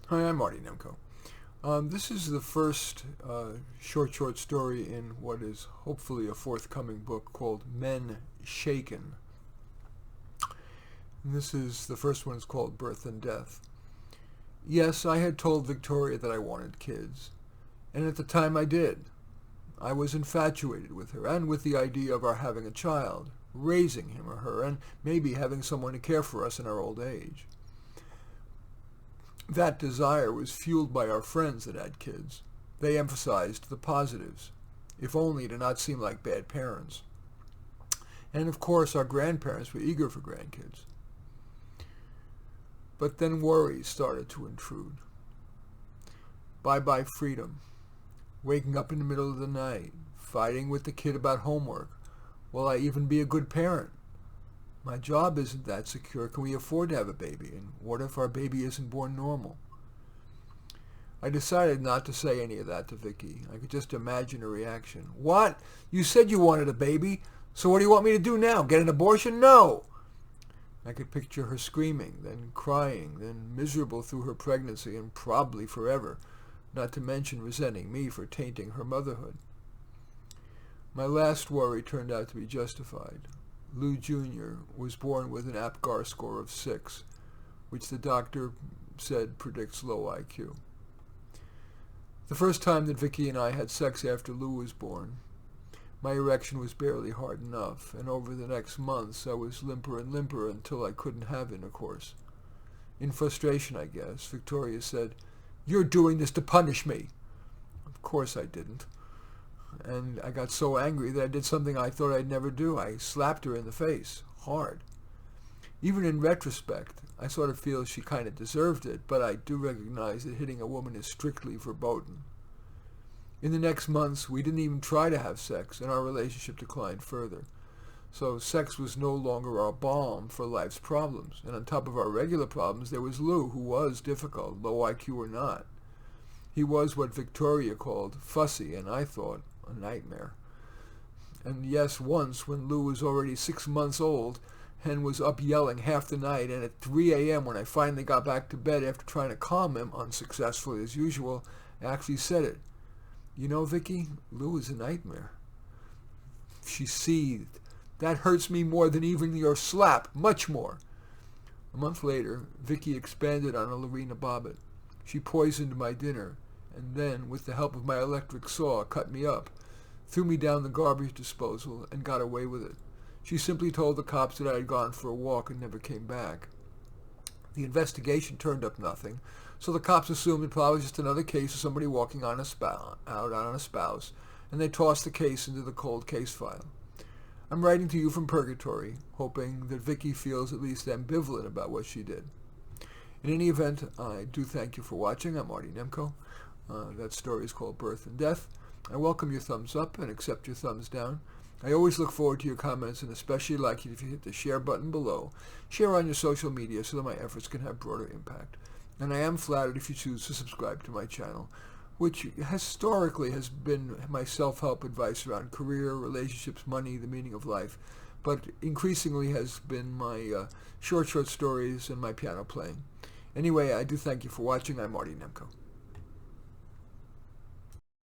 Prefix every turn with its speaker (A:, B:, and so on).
A: Hi, I'm Marty Nemko. This is the first short story in what is hopefully a forthcoming book called Men Shaken. And this is the first one is called Birth and Death. Yes, I had told Victoria that I wanted kids, and at the time I did. I was infatuated with her and with the idea of our having a child, raising him or her, and maybe having someone to care for us in our old age. That desire was fueled by our friends that had kids. They emphasized the positives, if only to not seem like bad parents. And of course, our grandparents were eager for grandkids. But then worries started to intrude. Bye-bye freedom. Waking up in the middle of the night, fighting with the kid about homework. Will I even be a good parent? My job isn't that secure. Can we afford to have a baby? And what if our baby isn't born normal? I decided not to say any of that to Vicky. I could just imagine her reaction. What? You said you wanted a baby, so what do you want me to do now? Get an abortion? No! I could picture her screaming, then crying, then miserable through her pregnancy and probably forever, not to mention resenting me for tainting her motherhood. My last worry turned out to be justified. Lou Jr. was born with an APGAR score of 6, which the doctor said predicts low IQ. The first time that Vicky and I had sex after Lou was born, my erection was barely hard enough, and over the next months I was limper and limper until I couldn't have intercourse. In frustration, I guess, Victoria said, "You're doing this to punish me." Of course I didn't. And I got so angry that I did something I thought I'd never do. I slapped her in the face, hard. Even in retrospect, I sort of feel she kind of deserved it, but I do recognize that hitting a woman is strictly verboten. In the next months, we didn't even try to have sex, and our relationship declined further. So sex was no longer our balm for life's problems, and on top of our regular problems, there was Lou, who was difficult, low IQ or not. He was what Victoria called fussy, and I thought a nightmare. And yes, once when Lou was already 6 months old and was up yelling half the night, and at 3 a.m. when I finally got back to bed after trying to calm him, unsuccessfully as usual, I actually said it. You know, Vicky, Lou is a nightmare. She seethed. That hurts me more than even your slap, much more. A month later, Vicky expanded on a Lorena Bobbitt. She poisoned my dinner, and then, with the help of my electric saw, cut me up, threw me down the garbage disposal, and got away with it. She simply told the cops that I had gone for a walk and never came back. The investigation turned up nothing, so the cops assumed it probably was just another case of somebody walking out on a spouse, and they tossed the case into the cold case file. I'm writing to you from purgatory, hoping that Vicky feels at least ambivalent about what she did. In any event, I do thank you for watching. I'm Marty Nemko. That story is called Birth and Death. I welcome your thumbs up and accept your thumbs down. I always look forward to your comments, and especially like it if you hit the share button below. Share on your social media so that my efforts can have broader impact. And I am flattered if you choose to subscribe to my channel, which historically has been my self-help advice around career, relationships, money, the meaning of life, but increasingly has been my short stories and my piano playing. Anyway, I do thank you for watching. I'm Marty Nemko.